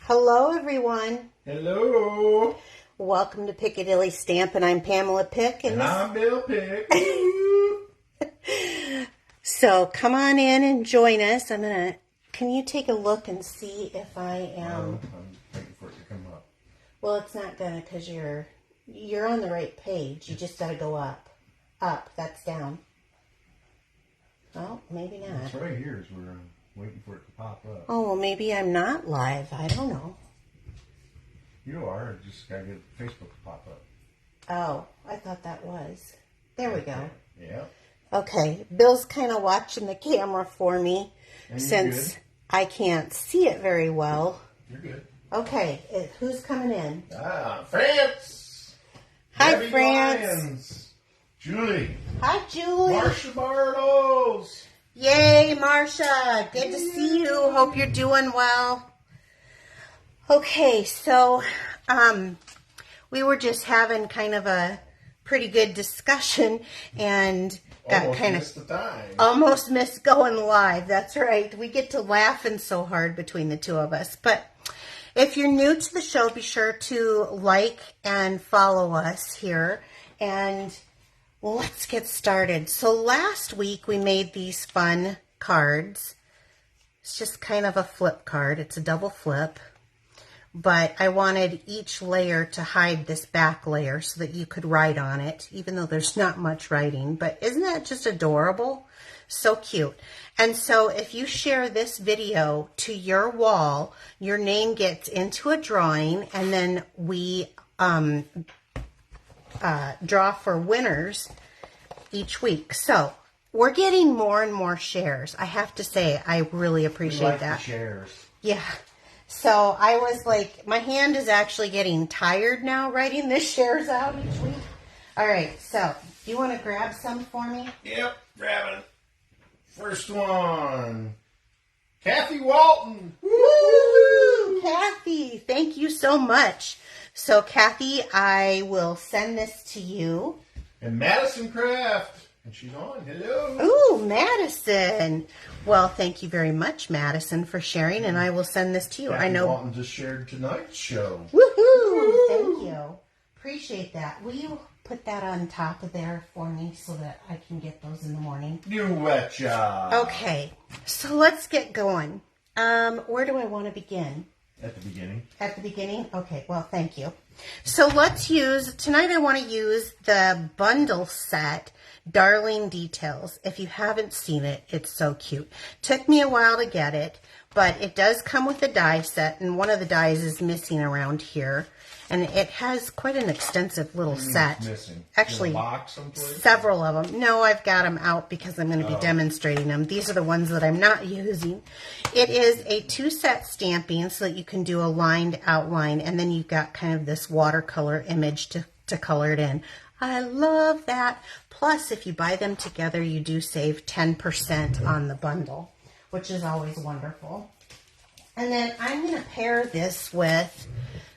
Hello, everyone. Hello. Welcome to Piccadilly Stampin'. I'm Pamela Pick. And I'm Bill Pick. So come on in and join us. Can you take a look and see if I am... I'm waiting for it to come up. Well, it's not gonna because you're on the right page. You just gotta go up. Up, that's down. Well, maybe not. It's right here as we're waiting for it to pop up. Oh, well, maybe I'm not live. I don't know. You are. Just got to get Facebook to pop up. Oh, I thought that was. There we go. Yeah. Okay, Bill's kind of watching the camera for me since I can't see it very well. You're good. Okay, who's coming in? France. Hi, Debbie France. Lyons. Julie. Hi, Julie. Marsha Bartles. Yay, Marsha. Good to see you. Hope you're doing well. Okay, so we were just having kind of a pretty good discussion and got almost missed going live. That's right. We get to laughing so hard between the two of us. But if you're new to the show, be sure to like and follow us here. And let's get started. So last week we made these fun cards. It's just kind of a flip card. It's a double flip. But I wanted each layer to hide this back layer so that you could write on it, even though there's not much writing. But isn't that just adorable? So cute. And so if you share this video to your wall, your name gets into a drawing, and then we draw for winners each week. So we're getting more and more shares. I have to say, I really appreciate that. The shares. Yeah. So I was like, my hand is actually getting tired now writing the shares out each week. All right, so do you want to grab some for me? Yep, grabbing. First one, Kathy Walton. Woo! Kathy, thank you so much. So Kathy, I will send this to you. And Madison Kraft. And she's on. Hello. Ooh, Madison. Well, thank you very much, Madison, for sharing, and I will send this to you. Kathy I know. Walton just shared tonight's show. Woohoo! Woo! Thank you. Appreciate that. Will you put that on top of there for me so that I can get those in the morning? You betcha. Okay, so let's get going. Where do I want to begin? At the beginning. At the beginning? Okay, well, thank you. So let's use, tonight I want to use the bundle set, Darling Details. If you haven't seen it, it's so cute. Took me a while to get it, but it does come with a die set, and one of the dies is missing around here. And it has quite an extensive little set. Missing. Actually, in a box someplace? Several of them. No, I've got them out because I'm going to be demonstrating them. These are the ones that I'm not using. It is a 2-set stamping so that you can do a lined outline, and then you've got kind of this watercolor image to color it in. I love that. Plus, if you buy them together, you do save 10% on the bundle, which is always wonderful. And then I'm going to pair this with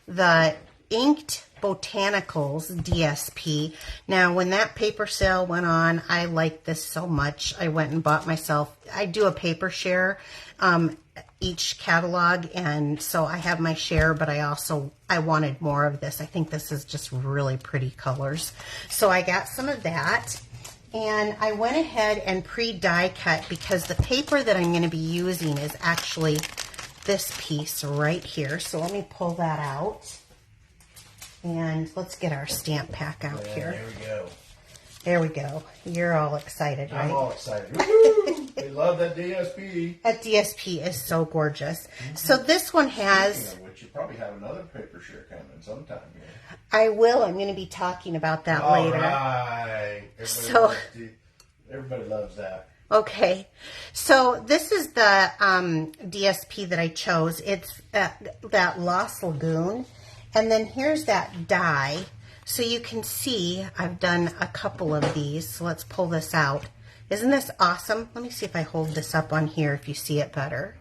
the Inked Botanicals DSP. Now, when that paper sale went on, I liked this so much. I went and bought myself, I do a paper share each catalog, and so I have my share, but I wanted more of this. I think this is just really pretty colors. So I got some of that, and I went ahead and pre-die cut because the paper that I'm going to be using is actually this piece right here. So let me pull that out. And let's get our stamp pack out here. There we go. There we go. You're all excited, right? I'm all excited. Woo! They love that DSP. That DSP is so gorgeous. So this one has... Speaking of which, you probably have another paper share coming sometime here. I will. I'm going to be talking about that later. All right. Everybody loves that. Okay. So this is the DSP that I chose. It's that Lost Lagoon. And then here's that die. So you can see I've done a couple of these. So let's pull this out. Isn't this awesome? Let me see if I hold this up on here if you see it better.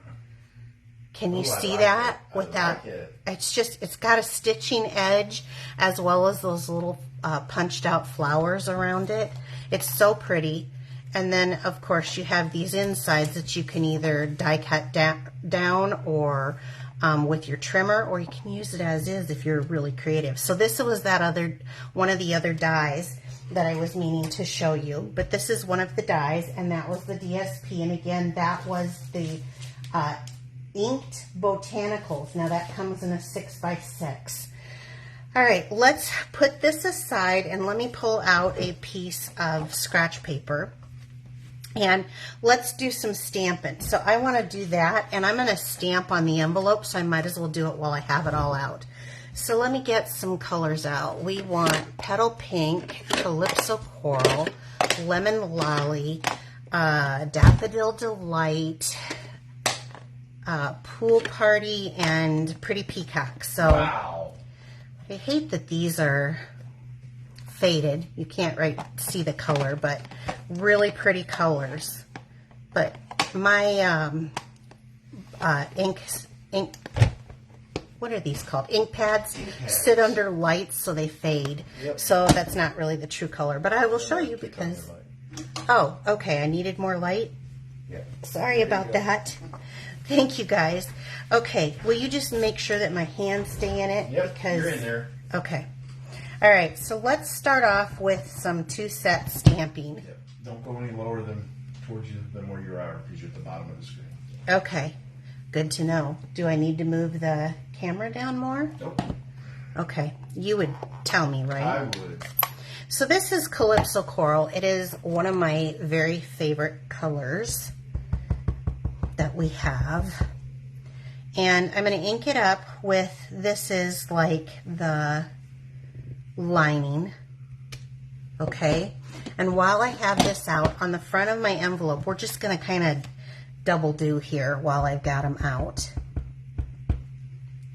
Can you see that? Without it's got a stitching edge as well as those little punched out flowers around it. It's so pretty. And then, of course, you have these insides that you can either die cut down or with your trimmer, or you can use it as is if you're really creative. So this was that other, one of the other dies that I was meaning to show you, but this is one of the dies, and that was the DSP, and again, that was the inked botanicals. Now that comes in a 6x6. All right, let's put this aside, and let me pull out a piece of scratch paper, and let's do some stamping. So I want to do that, and I'm going to stamp on the envelope, so I might as well do it while I have it all out. So let me get some colors out. We want Petal Pink, Calypso Coral, Lemon Lolly, Daffodil Delight, Pool Party, and Pretty Peacock. So Wow. I hate that these are faded. You can't see the color, but really pretty colors. But my ink, what are these called? Ink pads sit under lights, so they fade. Yep. So that's not really the true color, but I will show you because, oh, okay, I needed more light. Yeah. Sorry about that. Thank you, guys. Okay, will you just make sure that my hands stay in it? Yep, because, you're in there. Okay. All right, so let's start off with some two-set stamping. Yep. Don't go any lower towards you than where you are, because you're at the bottom of the screen. Okay, good to know. Do I need to move the camera down more? Nope. Okay, you would tell me, right? I would. So this is Calypso Coral. It is one of my very favorite colors that we have. And I'm going to ink it up with, this is like the lining, okay? And while I have this out on the front of my envelope, we're just going to kind of double do here while I've got them out.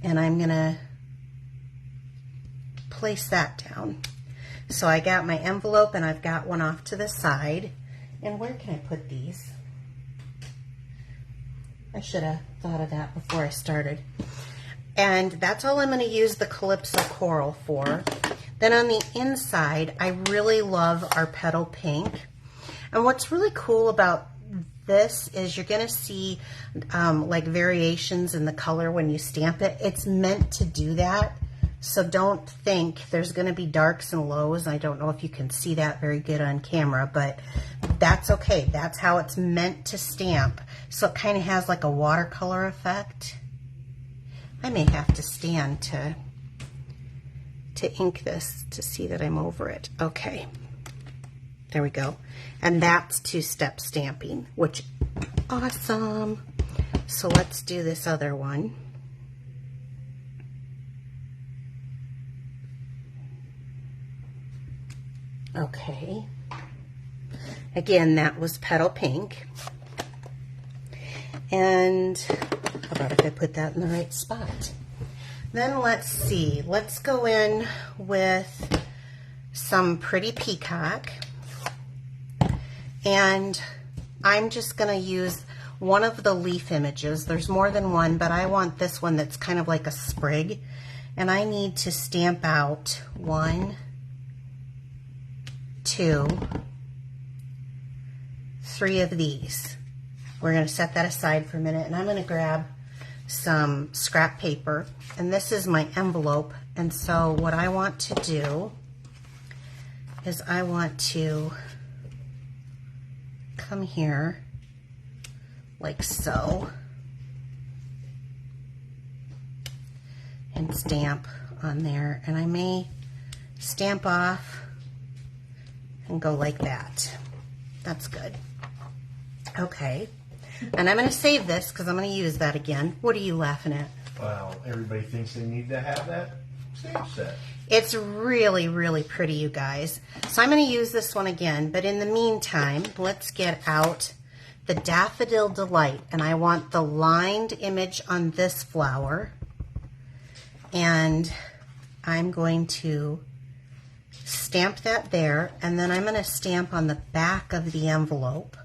And I'm going to place that down. So I got my envelope, and I've got one off to the side. And where can I put these? I should have thought of that before I started. And that's all I'm going to use the Calypso Coral for. Then on the inside, I really love our Petal Pink. And what's really cool about this is you're going to see like variations in the color when you stamp it. It's meant to do that. So don't think there's going to be darks and lows. I don't know if you can see that very good on camera, but that's okay. That's how it's meant to stamp. So it kind of has like a watercolor effect. I may have to stand to ink this to see that I'm over it. Okay, there we go. And that's two-step stamping, which awesome. So let's do this other one. Okay, again, that was Petal Pink. And how about if I put that in the right spot? Then let's see, let's go in with some Pretty Peacock. And I'm just going to use one of the leaf images. There's more than one, but I want this one that's kind of like a sprig. And I need to stamp out 1, 2, 3 of these. We're going to set that aside for a minute, and I'm going to grab some scrap paper, and this is my envelope. And so what I want to do is I want to come here like so and stamp on there, and I may stamp off and go like that. That's good. Okay, and I'm going to save this because I'm going to use that again. What are you laughing at? Well, everybody thinks they need to have that stamp set. It's really, really pretty, you guys. So I'm going to use this one again, but in the meantime, let's get out the Daffodil Delight, and I want the lined image on this flower, and I'm going to stamp that there, and then I'm going to stamp on the back of the envelope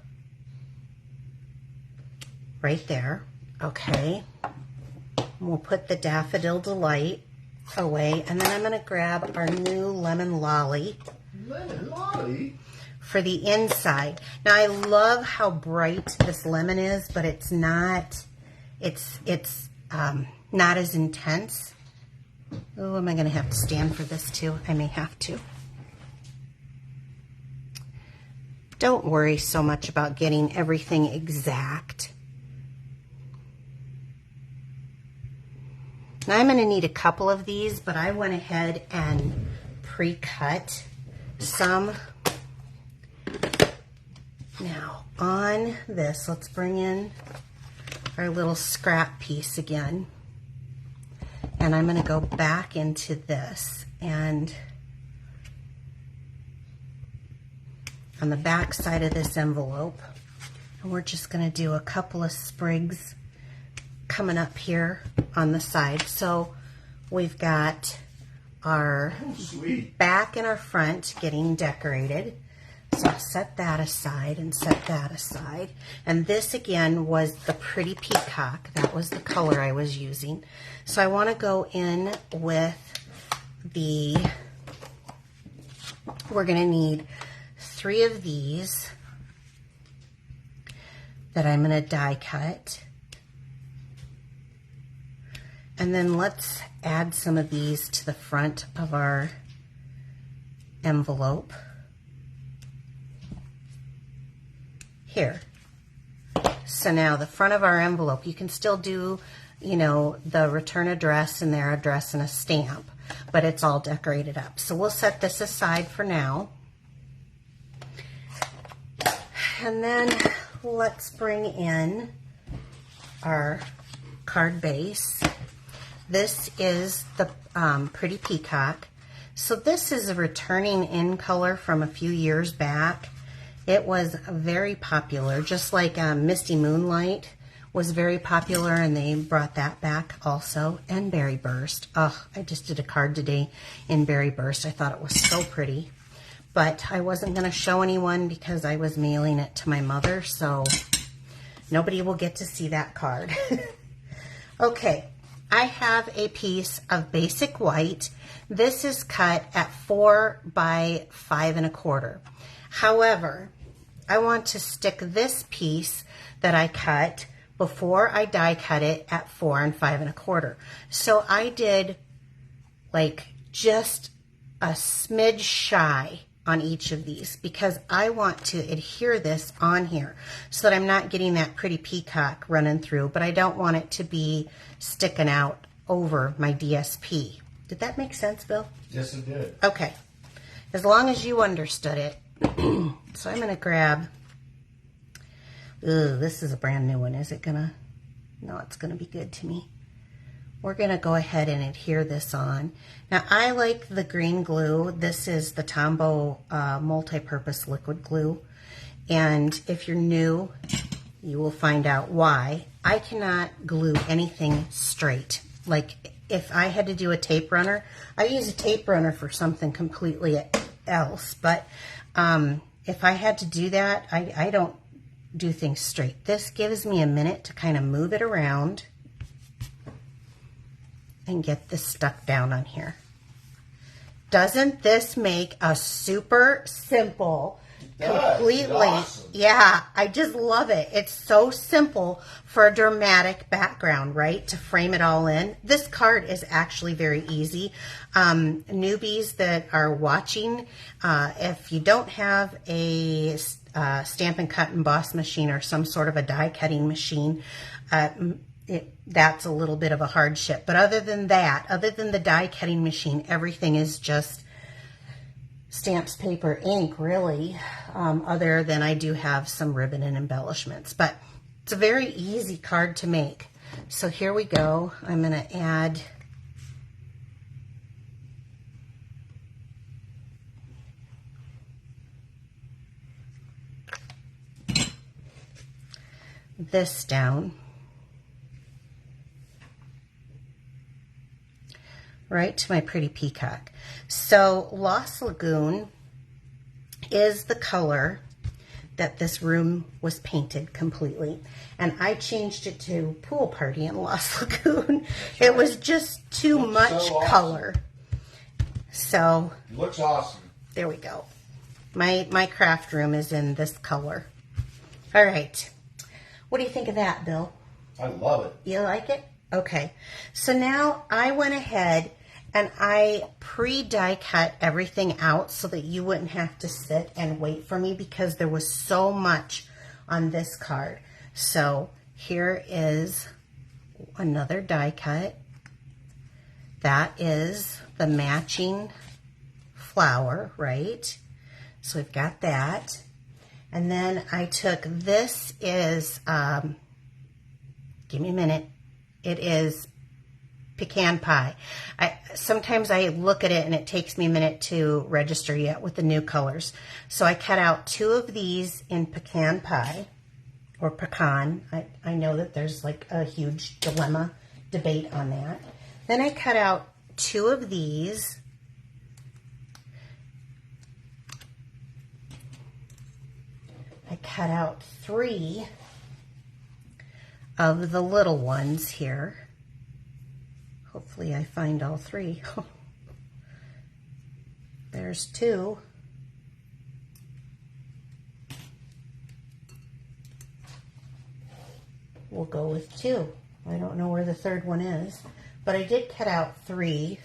right there. Okay, we'll put the Daffodil Delight away, and then I'm going to grab our new Lemon Lolly. Lemon Lolly? For the inside. Now I love how bright this lemon is, but it's not, it's not as intense. Oh, am I going to have to stand for this too? I may have to. Don't worry so much about getting everything exact. Now I'm going to need a couple of these, but I went ahead and pre-cut some. Now on this, let's bring in our little scrap piece again. And I'm going to go back into this, and on the back side of this envelope, and we're just going to do a couple of sprigs coming up here on the side. So we've got our back and our front getting decorated. So I'll set that aside and set that aside. And this again was the Pretty Peacock. That was the color I was using. So I want to go in with the, we're going to need 3 of these that I'm going to die cut. And then let's add some of these to the front of our envelope. Here. So now the front of our envelope, you can still do, you know, the return address and their address and a stamp, but it's all decorated up. So we'll set this aside for now. And then let's bring in our card base. This is the Pretty Peacock. So this is a returning in color from a few years back. It was very popular, just like Misty Moonlight was very popular, and they brought that back also. And Berry Burst. Oh, I just did a card today in Berry Burst. I thought it was so pretty. But I wasn't going to show anyone because I was mailing it to my mother, so nobody will get to see that card. Okay, I have a piece of basic white. This is cut at 4 by 5 1/4. However, I want to stick this piece that I cut before I die cut it at 4 5 1/4. So I did like just a smidge shy on each of these because I want to adhere this on here so that I'm not getting that Pretty Peacock running through, but I don't want it to be sticking out over my DSP. Did that make sense, Bill? Yes, it did. Okay. As long as you understood it. So I'm going to grab, this is a brand new one. Is it going to, no, it's going to be good to me. We're going to go ahead and adhere this on. Now, I like the green glue. This is the Tombow multi-purpose liquid glue. And if you're new, you will find out why. I cannot glue anything straight. Like, if I had to do a tape runner, I use a tape runner for something completely else. But if I had to do that, I don't do things straight. This gives me a minute to kind of move it around and get this stuck down on here. Doesn't this make a super simple, completely, awesome. Yeah, I just love it. It's so simple for a dramatic background, right? To frame it all in. This card is actually very easy. Newbies that are watching, if you don't have a Stampin' Cut and Emboss machine or some sort of a die cutting machine, that's a little bit of a hardship. But other than that, other than the die cutting machine, everything is just stamps, paper, ink, really, other than I do have some ribbon and embellishments. But it's a very easy card to make. So here we go. I'm going to add this down. Right to my Pretty Peacock. So Lost Lagoon is the color that this room was painted completely. And I changed it to Pool Party in Lost Lagoon. It was just too much color. So it looks awesome. There we go. My craft room is in this color. All right. What do you think of that, Bill? I love it. You like it? Okay, so now I went ahead and I pre-die cut everything out so that you wouldn't have to sit and wait for me because there was so much on this card. So here is another die cut. That is the matching flower, right? So we've got that. And then I took, this is, give me a minute. It is pecan pie. Sometimes I look at it and it takes me a minute to register yet with the new colors. So I cut out 2 of these in pecan pie or pecan. I know that there's like a huge debate on that. Then I cut out 2 of these. I cut out 3 of the little ones here. Hopefully I find all 3. There's 2. We'll go with 2. I don't know where the 3rd one is, but I did cut out 3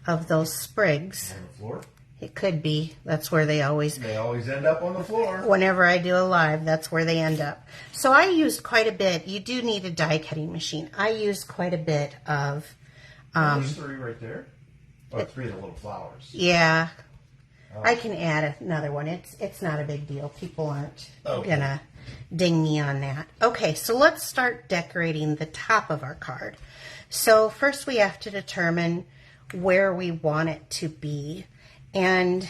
of those sprigs. On the floor? It could be. That's where they always end up on the floor. Whenever I do a live, that's where they end up. So I used quite a bit. You do need a die cutting machine. I used quite a bit of... There's 3 right there. Oh, 3 of the little flowers. Yeah. Oh. I can add another one. It's not a big deal. People aren't gonna ding me on that. Okay, so let's start decorating the top of our card. So first we have to determine where we want it to be. And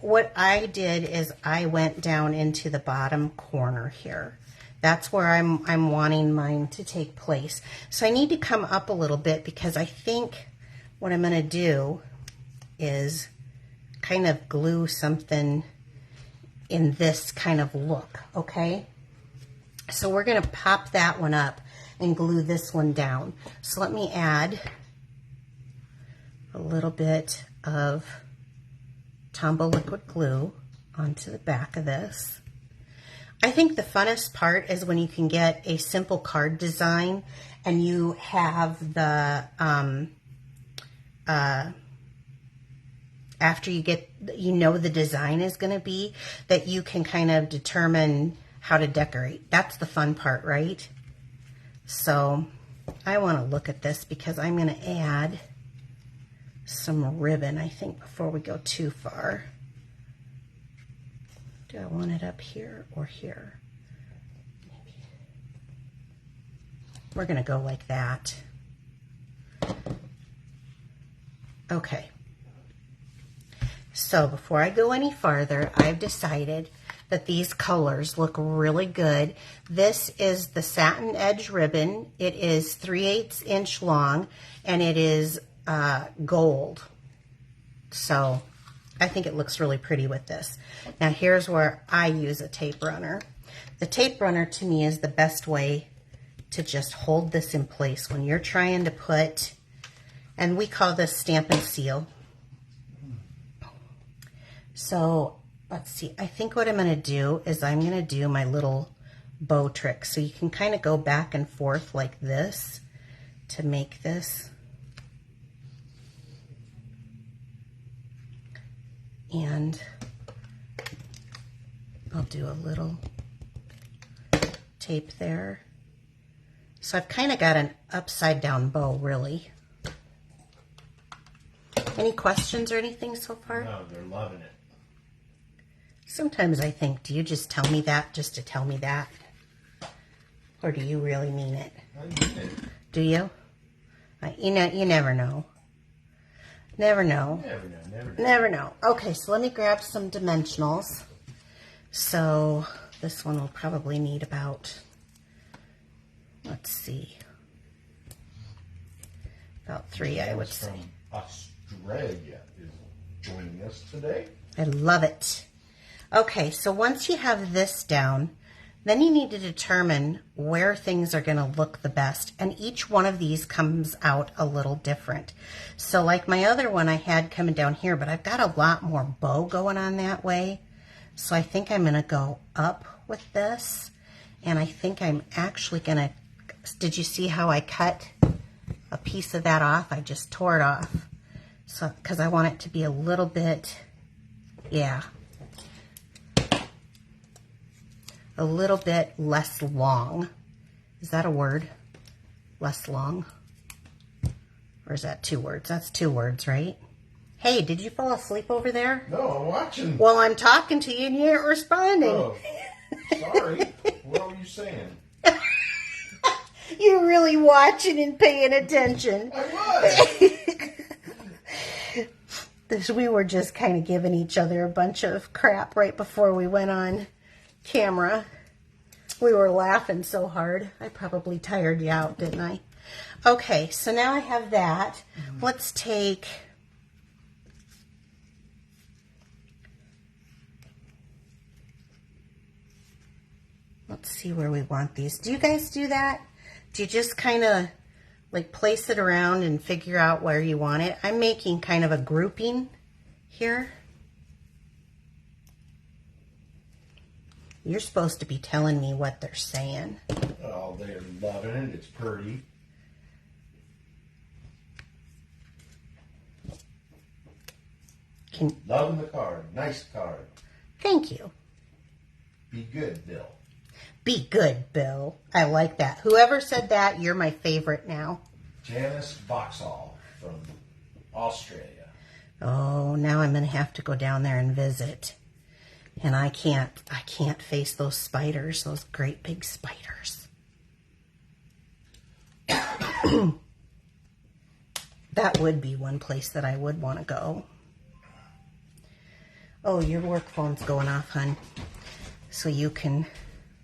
what I did is I went down into the bottom corner here. That's where I'm wanting mine to take place. So I need to come up a little bit because I think what I'm going to do is kind of glue something in this kind of look, okay? So we're going to pop that one up and glue this one down. So let me add a little bit of Tombow liquid glue onto the back of this. I think the funnest part is when you can get a simple card design and you have the after you get, you know, the design is going to be, that you can kind of determine how to decorate. That's the fun part, right? So I want to look at this because I'm going to add some ribbon, I think, before we go too far. Do I want it up here or here? Maybe. We're going to go like that. Okay. So before I go any farther, I've decided that these colors look really good. This is the satin edge ribbon. It is 3/8 inch long and it is gold. So I think it looks really pretty with this. Now here's where I use a tape runner. The tape runner to me is the best way to just hold this in place when you're trying to put, and we call this Stampin' Seal. So let's see, I think what I'm going to do is I'm going to do my little bow trick. So you can kind of go back and forth like this to make this. And I'll do a little tape there. So I've kind of got an upside down bow, really. Any questions or anything so far? No, they're loving it. Sometimes I think, do you just tell me that just to tell me that? Or do you really mean it? I mean it. Do you? You know, you never know. Never know. Never know, never know. Never know. Okay, so let me grab some dimensionals. So this one will probably need about, let's see, about 3, I would say. From Australia is joining us today. I love it. Okay, so once you have this down, then you need to determine where things are going to look the best. And each one of these comes out a little different. So like my other one I had coming down here, but I've got a lot more bow going on that way. So I think I'm going to go up with this. And I think I'm actually going to Did you see how I cut a piece of that off? I just tore it off. So, because I want it to be a little bit, yeah, a little bit less long. Is that a word? Less long? Or is that 2 words? That's 2 words, right? Hey, did you fall asleep over there? No, I'm watching. Well, I'm talking to you and you ain't responding. Oh, sorry. What were you saying? You're really watching and paying attention. I was. We were just kind of giving each other a bunch of crap right before we went on camera. We were laughing so hard. I probably tired you out, didn't I? Okay, so now I have that. Let's take... Let's see where we want these. Do you guys do that? Do you just kind of like place it around and figure out where you want it? I'm making kind of a grouping here. You're supposed to be telling me what they're saying. Oh, they're loving it. It's pretty. Loving the card. Nice card. Thank you. Be good, Bill. Be good, Bill. I like that. Whoever said that, you're my favorite now. Janice Vauxhall from Australia. Oh, now I'm going to have to go down there and visit. And I can't face those spiders, those great big spiders. That would be one place that I would want to go. Oh, your work phone's going off, hon. So you can,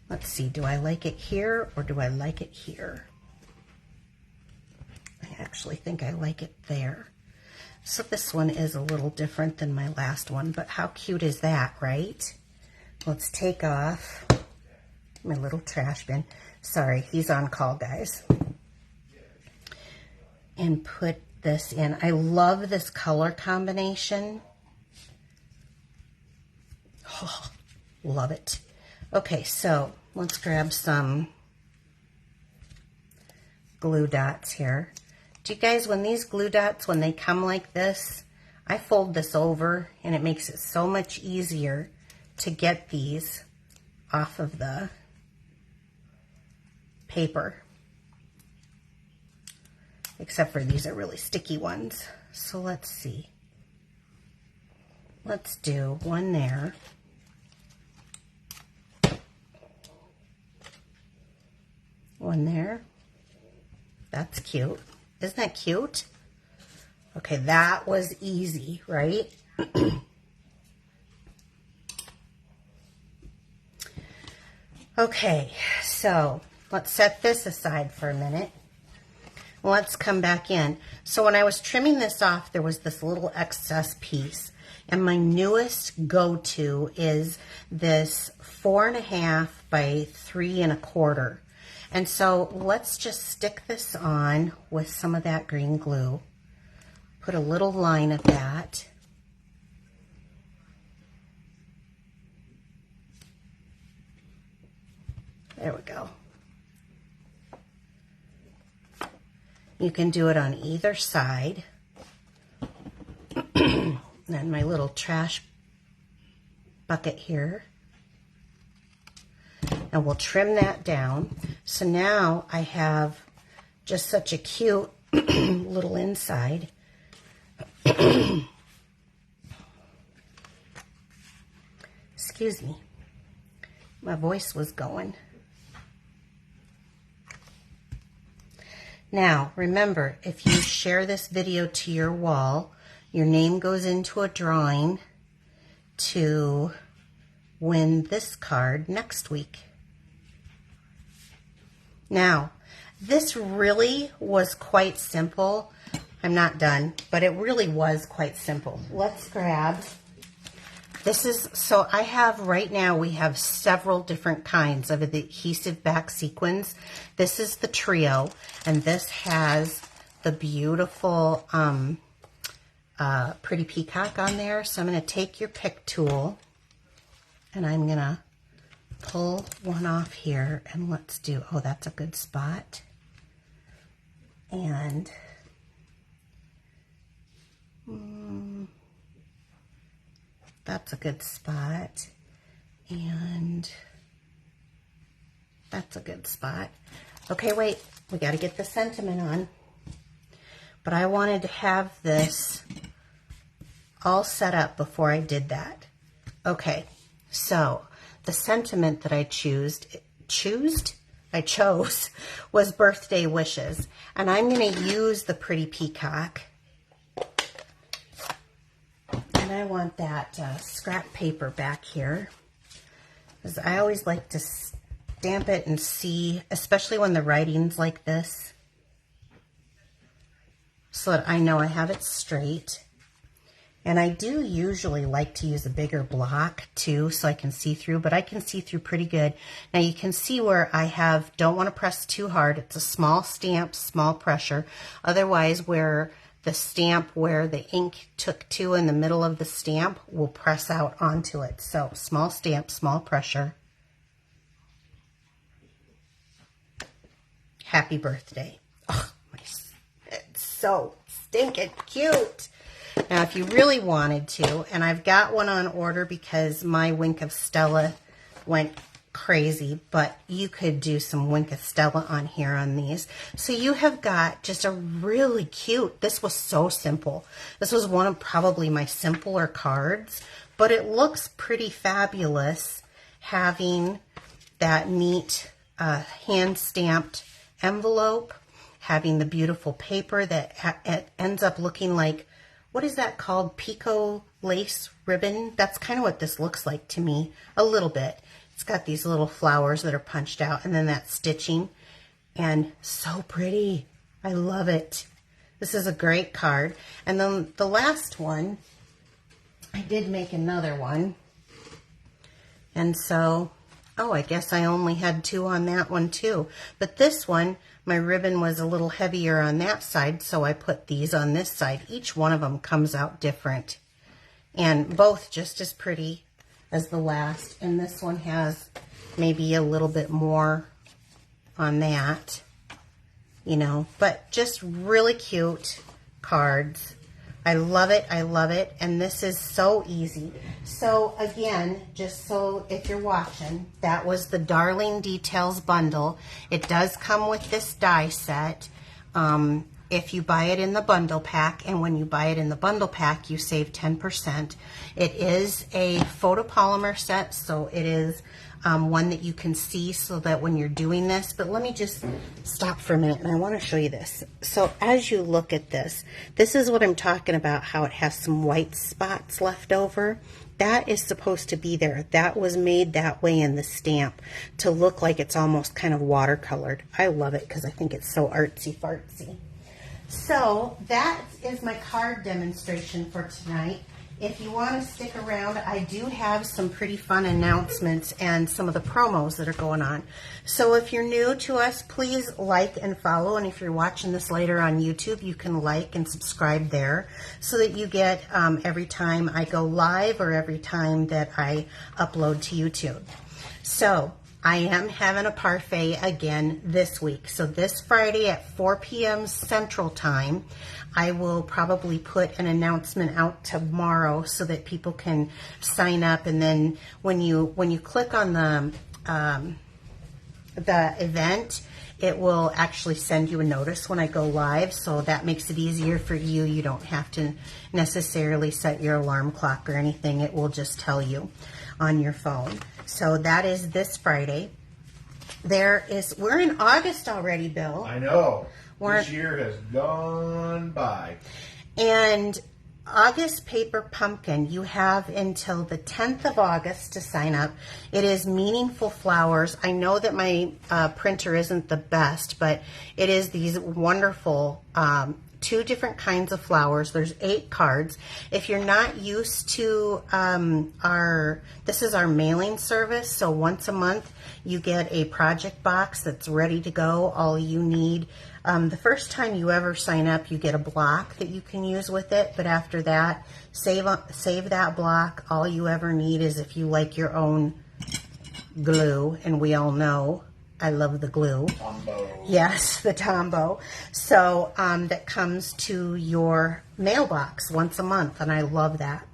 let's see, do I like it here or do I like it here? I actually think I like it there. So this one is a little different than my last one, but how cute is that, right? Let's take off my little trash bin. Sorry, he's on call, guys. And put this in. I love this color combination. Oh, love it. Okay, so let's grab some glue dots here. Do you guys, when these glue dots, when they come like this, I fold this over and it makes it so much easier to get these off of the paper. Except for these are really sticky ones. So let's see. Let's do one there. One there. That's cute. Isn't that cute? Okay, that was easy, right? Okay, so let's set this aside for a minute. Let's come back in. So when I was trimming this off, there was this little excess piece. And my newest go-to is this 4.5 by 3.25. And so let's just stick this on with some of that green glue. Put a little line of that. There we go. You can do it on either side. Then my little trash bucket here. And we'll trim that down. So now I have just such a cute little inside. Excuse me. My voice was going. Now, remember, if you share this video to your wall, your name goes into a drawing to win this card next week. Now, this really was quite simple. I'm not done, but it really was quite simple. Let's grab, this is, so I have right now, we have several different kinds of adhesive back sequins. This is the trio, and this has the beautiful pretty peacock on there. So I'm going to take your pick tool, and I'm going to pull one off here, and let's do, oh, that's a good spot. And that's a good spot. And that's a good spot. Okay, wait, we got to get the sentiment on. But I wanted to have this all set up before I did that. Okay, so the sentiment that I chose was birthday wishes. And I'm going to use the pretty peacock. And I want that scrap paper back here, because I always like to stamp it and see, especially when the writing's like this, so that I know I have it straight. And I do usually like to use a bigger block too, so I can see through, but I can see through pretty good. Now you can see where I don't want to press too hard. It's a small stamp, small pressure. Otherwise, where the stamp, where the ink took to in the middle of the stamp, will press out onto it. So small stamp, small pressure. Happy birthday. Oh, it's so stinking cute. Now, if you really wanted to, and I've got one on order because my Wink of Stella went crazy, but you could do some Wink of Stella on here on these. So you have got just a really cute, this was so simple. This was one of probably my simpler cards, but it looks pretty fabulous having that neat hand-stamped envelope, having the beautiful paper that it ends up looking like, what is that called? Pico lace ribbon? That's kind of what this looks like to me, a little bit. It's got these little flowers that are punched out, and then that stitching, and so pretty. I love it. This is a great card. And then the last one, I did make another one. And so, oh, I guess I only had 2 on that one too. But this one, my ribbon was a little heavier on that side, so I put these on this side. Each one of them comes out different, and both just as pretty as the last. And this one has maybe a little bit more on that, you know, but just really cute cards. I love it. I love it. And this is so easy. So again, just so if you're watching, that was the Darling Details bundle. It does come with this die set. If you buy it in the bundle pack, and when you buy it in the bundle pack, you save 10%. It is a photopolymer set, so it is one that you can see so that when you're doing this, but let me just stop for a minute and I want to show you this. So as you look at this, this is what I'm talking about, how it has some white spots left over. That is supposed to be there. That was made that way in the stamp to look like it's almost kind of watercolored. I love it because I think it's so artsy fartsy. So that is my card demonstration for tonight. If you want to stick around, I do have some pretty fun announcements and some of the promos that are going on. So if you're new to us, please like and follow. And if you're watching this later on YouTube, you can like and subscribe there so that you get every time I go live or every time that I upload to YouTube. So I am having a parfait again this week. So this Friday at 4 p.m. Central Time, I will probably put an announcement out tomorrow so that people can sign up. And then when you click on the event, it will actually send you a notice when I go live. So that makes it easier for you. You don't have to necessarily set your alarm clock or anything. It will just tell you on your phone. So that is this Friday. We're in August already, Bill. I know. This year has gone by. And August Paper Pumpkin, you have until the 10th of August to sign up. It is Meaningful Flowers. I know that my printer isn't the best, but it is these wonderful 2 different kinds of flowers. There's 8 cards. If you're not used to this is our mailing service, so once a month you get a project box that's ready to go. All you need, the first time you ever sign up, you get a block that you can use with it, but after that, save that block. All you ever need is if you like your own glue, and we all know I love the glue. Combo. Yes, the Tombow. So that comes to your mailbox once a month, and I love that.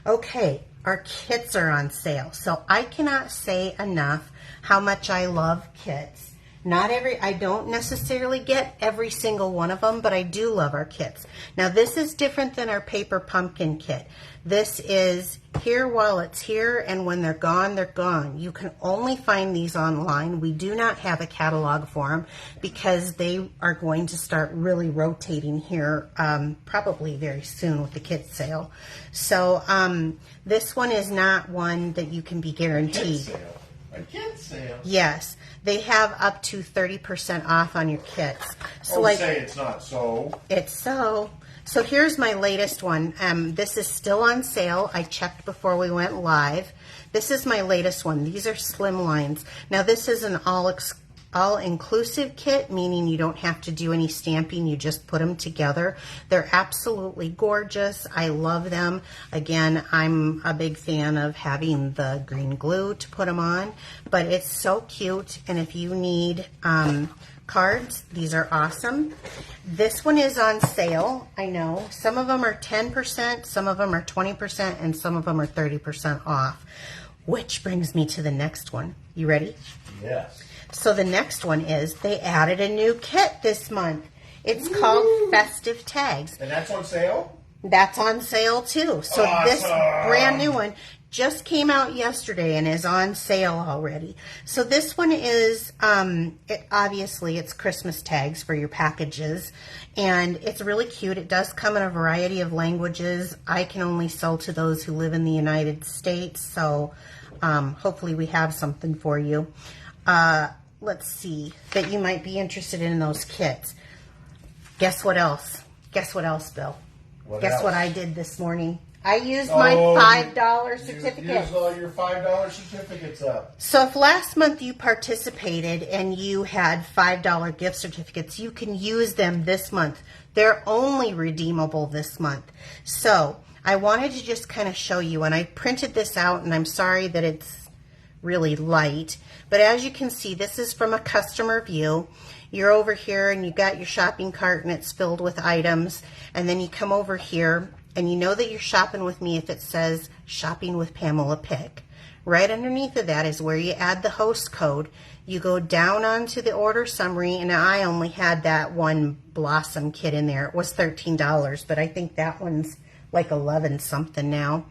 Okay, our kits are on sale. So I cannot say enough how much I love kits. I don't necessarily get every single one of them, but I do love our kits. Now this is different than our paper pumpkin kit. This is here while it's here, and when they're gone, they're gone. You can only find these online. We do not have a catalog for them because they are going to start really rotating here probably very soon with the kit sale. So this one is not one that you can be guaranteed. A kit sale. Yes, they have up to 30% off on your kits. So Say it's not so. It's so. So here's my latest one. This is still on sale. I checked before we went live. This is my latest one. These are slim lines. Now this is an all-inclusive kit, meaning you don't have to do any stamping. You just put them together. They're absolutely gorgeous. I love them. Again, I'm a big fan of having the green glue to put them on, but it's so cute. And if you need cards, these are awesome. This one is on sale. I know some of them are 10%, some of them are 20%, and some of them are 30% off, which brings me to the next one. You ready? Yes. So the next one is they added a new kit this month. It's called Festive Tags. And that's on sale? That's on sale too. So this brand new one just came out yesterday and is on sale already. So this one is, obviously it's Christmas tags for your packages, and it's really cute. It does come in a variety of languages. I can only sell to those who live in the United States, so hopefully we have something for you. Let's see, that you might be interested in those kits. Guess what else? Guess what else, Bill? Guess what I did this morning? I used my $5 certificate. You used all your $5 certificates up. So if last month you participated and you had $5 gift certificates, you can use them this month. They're only redeemable this month. So I wanted to just kind of show you, and I printed this out, and I'm sorry that it's really light, but as you can see, this is from a customer view. You're over here and you got your shopping cart and it's filled with items, and then you come over here and you know that you're shopping with me if it says shopping with Pamela Pick. Right underneath of that is where you add the host code. You go down onto the order summary, and I only had that one Blossom kit in there. It was $13, but I think that one's like 11 something now.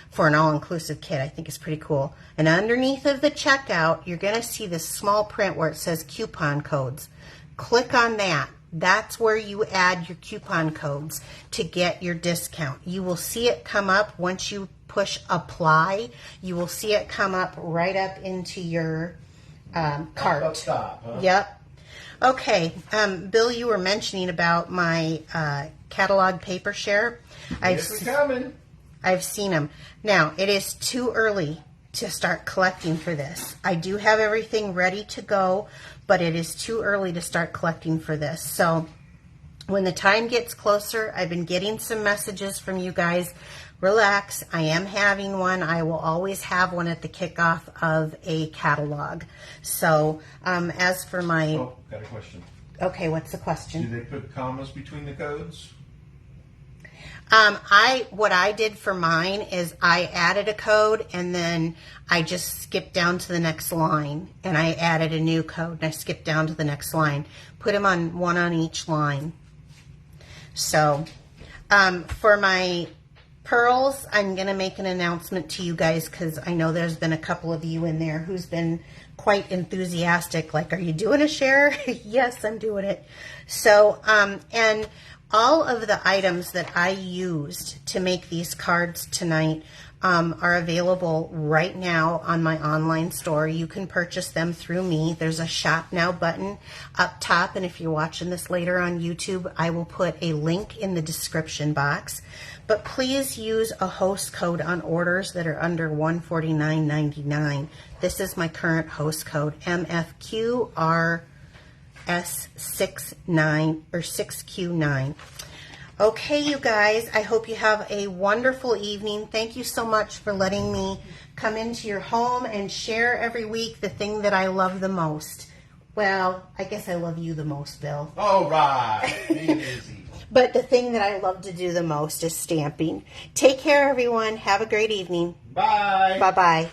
For an all-inclusive kit, I think it's pretty cool. And underneath of the checkout, you're going to see this small print where it says coupon codes. Click on that. That's where you add your coupon codes to get your discount. You will see it come up once you push apply. You will see it come up right up into your cart. Up top, huh? Yep. Okay, Bill, you were mentioning about my catalog paper share. It's coming. I've seen them. Now, it is too early to start collecting for this. I do have everything ready to go, but it is too early to start collecting for this. So when the time gets closer, I've been getting some messages from you guys. Relax, I am having one. I will always have one at the kickoff of a catalog. So as for my... Oh, got a question. Okay, what's the question? Do they put commas between the codes? What I did for mine is I added a code and then I just skipped down to the next line, and I added a new code and I skipped down to the next line. Put them on one on each line. So for my pearls, I'm going to make an announcement to you guys because I know there's been a couple of you in there who's been quite enthusiastic. Like, are you doing a share? Yes, I'm doing it. So, and all of the items that I used to make these cards tonight are available right now on my online store. You can purchase them through me. There's a Shop Now button up top, and if you're watching this later on YouTube, I will put a link in the description box. But please use a host code on orders that are under $149.99. This is my current host code, MFQR S69 or 6Q9. Okay, you guys, I hope you have a wonderful evening. Thank you so much for letting me come into your home and share every week the thing that I love the most. Well, I guess I love you the most, Bill. All right. Easy. But the thing that I love to do the most is stamping. Take care, everyone. Have a great evening. Bye. Bye-bye.